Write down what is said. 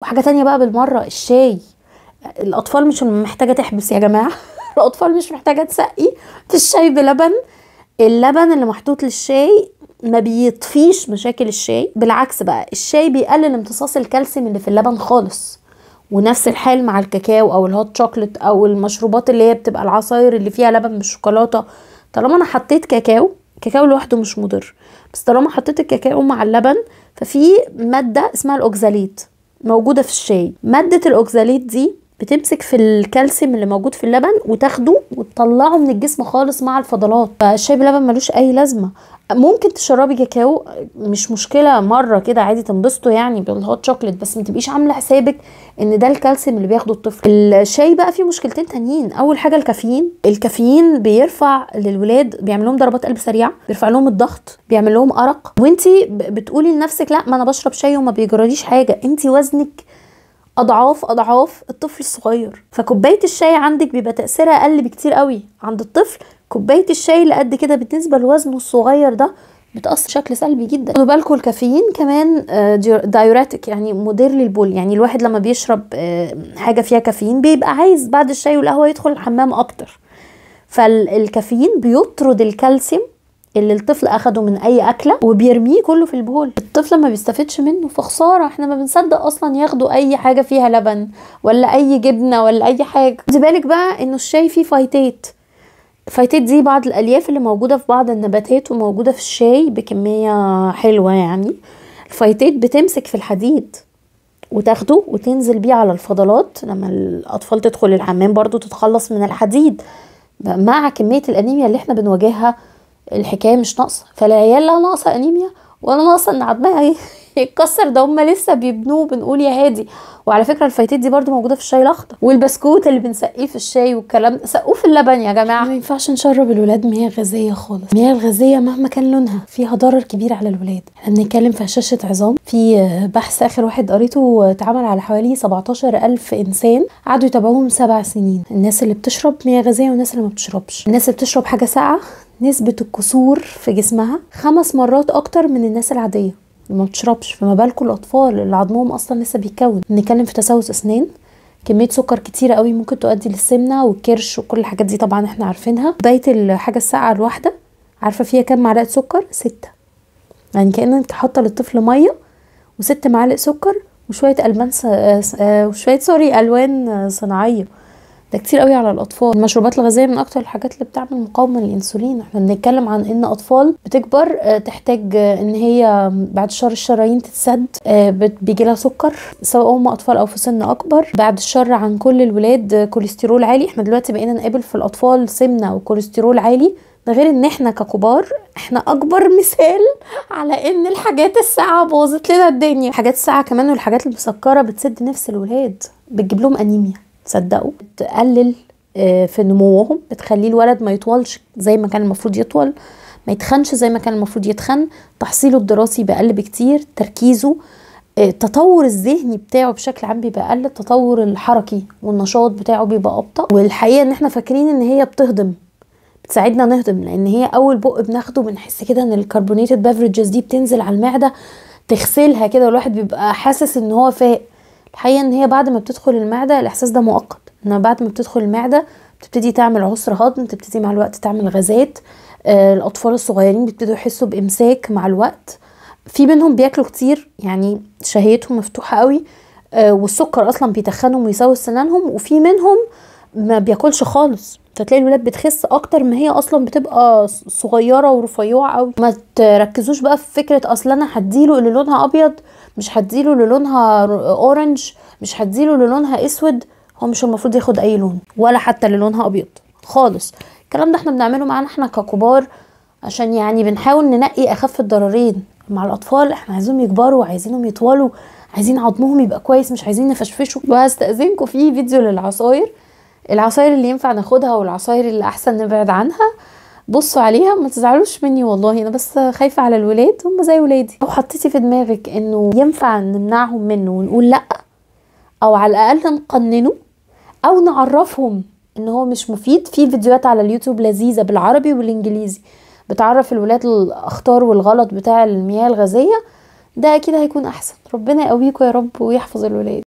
وحاجه تانية بقى بالمره، الشاي. الاطفال مش محتاجه تحبس يا جماعه الاطفال مش محتاجه تسقي في الشاي بلبن. اللبن اللي محطوط للشاي ما بيطفيش مشاكل الشاي، بالعكس بقى الشاي بيقلل امتصاص الكالسيوم اللي في اللبن خالص. ونفس الحال مع الكاكاو او الهوت شوكليت او المشروبات اللي هي بتبقى العصاير اللي فيها لبن بالشوكولاته. طالما انا حطيت كاكاو لوحده مش مضر، بس طالما حطيت الكاكاو مع اللبن ففي ماده اسمها الاوكزاليت موجوده في الشاي. ماده الاوكزاليت دي بتمسك في الكالسيوم اللي موجود في اللبن وتاخده وتطلعه من الجسم خالص مع الفضلات. فالشاي بلبن ملوش اي لازمه. ممكن تشربي كاكاو مش مشكله مره كده عادي تنبسطوا يعني بالهوت شوكليت، بس ما تبقيش عامله حسابك ان ده الكالسيوم اللي بياخده الطفل. الشاي بقى فيه مشكلتين تانيين. اول حاجه الكافيين بيرفع للولاد، بيعمل لهم ضربات قلب سريعه، بيرفع لهم الضغط، بيعمل لهم ارق. وانتي بتقولي لنفسك لا ما انا بشرب شاي وما بيجراليش حاجه، انتي وزنك اضعاف الطفل الصغير. فكوبايه الشاي عندك بيبقى تاثيرها اقل بكتير قوي عند الطفل. كوبايه الشاي اللي قد كده بالنسبه لوزنه الصغير ده بتاثر بشكل سلبي جدا. خدوا بالكم الكافيين كمان دايوريتك، يعني مدير للبول. يعني الواحد لما بيشرب حاجه فيها كافيين بيبقى عايز بعد الشاي والقهوه يدخل الحمام اكتر. فالكافيين بيطرد الكالسيوم اللي الطفل اخده من اي اكله وبيرميه كله في البول. الطفل ما بيستفدش منه، فخساره. احنا ما بنصدق اصلا ياخدوا اي حاجه فيها لبن ولا اي جبنه ولا اي حاجه. خدي بالك بقى انه الشاي فيه فايتات دي بعض الالياف اللي موجوده في بعض النباتات وموجوده في الشاي بكميه حلوه. يعني الفايتات بتمسك في الحديد وتاخده وتنزل بيه على الفضلات لما الاطفال تدخل الحمام برضو تتخلص من الحديد. مع كميه الانيميا اللي احنا بنواجهها الحكايه مش ناقصه. فالعيال لا ناقصه انيميا ولا ناقصه ان عظمها يتكسر، ده هم لسه بيبنوه بنقول يا هادي. وعلى فكره الفايتات دي برضو موجوده في الشاي الاخضر، والبسكوت اللي بنسقيه في الشاي والكلام ده سقوه في اللبن يا جماعه. ما ينفعش نشرب الولاد مياه غازيه خالص. المياه الغازيه مهما كان لونها فيها ضرر كبير على الولاد. احنا بنتكلم في هشاشه عظام. في بحث اخر واحد قريته اتعمل على حوالي 17,000 انسان قعدوا يتابعوهم 7 سنين، الناس اللي بتشرب مياه غازيه والناس اللي ما بتشربش. الناس اللي بتشرب حاجه ساقعه نسبة الكسور في جسمها 5 مرات اكتر من الناس العادية ما بتشربش. فما بالكم الاطفال اللي عظمهم اصلا لسه بيتكون. بنتكلم في تسوس اسنان، كمية سكر كتيرة قوي ممكن تؤدي للسمنة والكرش وكل الحاجات دي طبعا احنا عارفينها. كوباية الحاجة الساقعة الواحدة عارفة فيها كام معلقة سكر؟ 6. يعني كأنك حاطة للطفل مية و6 معالق سكر وشوية ألوان صناعية. ده كتير قوي على الاطفال. المشروبات الغازيه من اكتر الحاجات اللي بتعمل مقاومه للانسولين. احنا بنتكلم عن ان اطفال بتكبر تحتاج ان هي بعد الشر الشرايين تتسد، بيجي لها سكر سواء هم اطفال او في سن اكبر. بعد الشر عن كل الولاد كوليسترول عالي. احنا دلوقتي بقينا نقابل في الاطفال سمنه وكوليسترول عالي. ده غير ان احنا ككبار احنا اكبر مثال على ان الحاجات الساقعه بوظت لنا الدنيا. الحاجات الساقعه كمان والحاجات المسكره بتسد نفس الولاد، بتجيب لهم انيميا. تصدقوا بتقلل في نموهم، بتخليه الولد ما يطولش زي ما كان المفروض يطول، ما يتخنش زي ما كان المفروض يتخن، تحصيله الدراسي بقل بكتير، تركيزه، التطور الذهني بتاعه بشكل عام بيبقى اقل، التطور الحركي والنشاط بتاعه بيبقى ابطأ. والحقيقه ان احنا فاكرين ان هي بتهضم، بتساعدنا نهضم، لان هي اول بق بناخده بنحس كده ان الكربونيتد بافريجز دي بتنزل على المعده تغسلها كده والواحد بيبقى حاسس ان هو فاق. الحقيقه ان هي بعد ما بتدخل المعده الاحساس ده مؤقت، انها بعد ما بتدخل المعده بتبتدي تعمل عسر هضم، تبتدي مع الوقت تعمل غازات. الاطفال الصغيرين بيبتدوا يحسوا بامساك مع الوقت. في منهم بياكلوا كتير يعني شهيتهم مفتوحه قوي، والسكر اصلا بيتخنهم ويسوس سنانهم. وفي منهم ما بياكلش خالص، فتلاقي الولاد بتخس اكتر ما هي اصلا بتبقى صغيره ورفيعه قوي. ما تركزوش بقى في فكره اصلا انا هديله اللي لونها ابيض، مش هديله اللي لونها اورنج، مش هديله اللي لونها اسود. هو مش المفروض ياخد اي لون ولا حتى اللي لونها ابيض خالص. الكلام ده احنا بنعمله معانا احنا ككبار عشان يعني بنحاول ننقي اخف الضررين. مع الاطفال احنا عايزينهم يكبروا وعايزينهم يطولوا، عايزين عظمهم يبقى كويس، مش عايزين نفشفشه. وهستأذنكم في فيديو للعصاير، العصاير اللي ينفع ناخدها والعصاير اللي احسن نبعد عنها. بصوا عليها ما تزعلوش مني والله، انا بس خايفه على الولاد، هم زي ولادي. لو حطيتي في دماغك انه ينفع نمنعهم منه ونقول لا، او على الاقل نقننه او نعرفهم ان هو مش مفيد، في فيديوهات على اليوتيوب لذيذه بالعربي والانجليزي بتعرف الولاد الاخطار والغلط بتاع المياه الغازيه. ده اكيد هيكون احسن. ربنا يقويكم يا رب ويحفظ الولاد.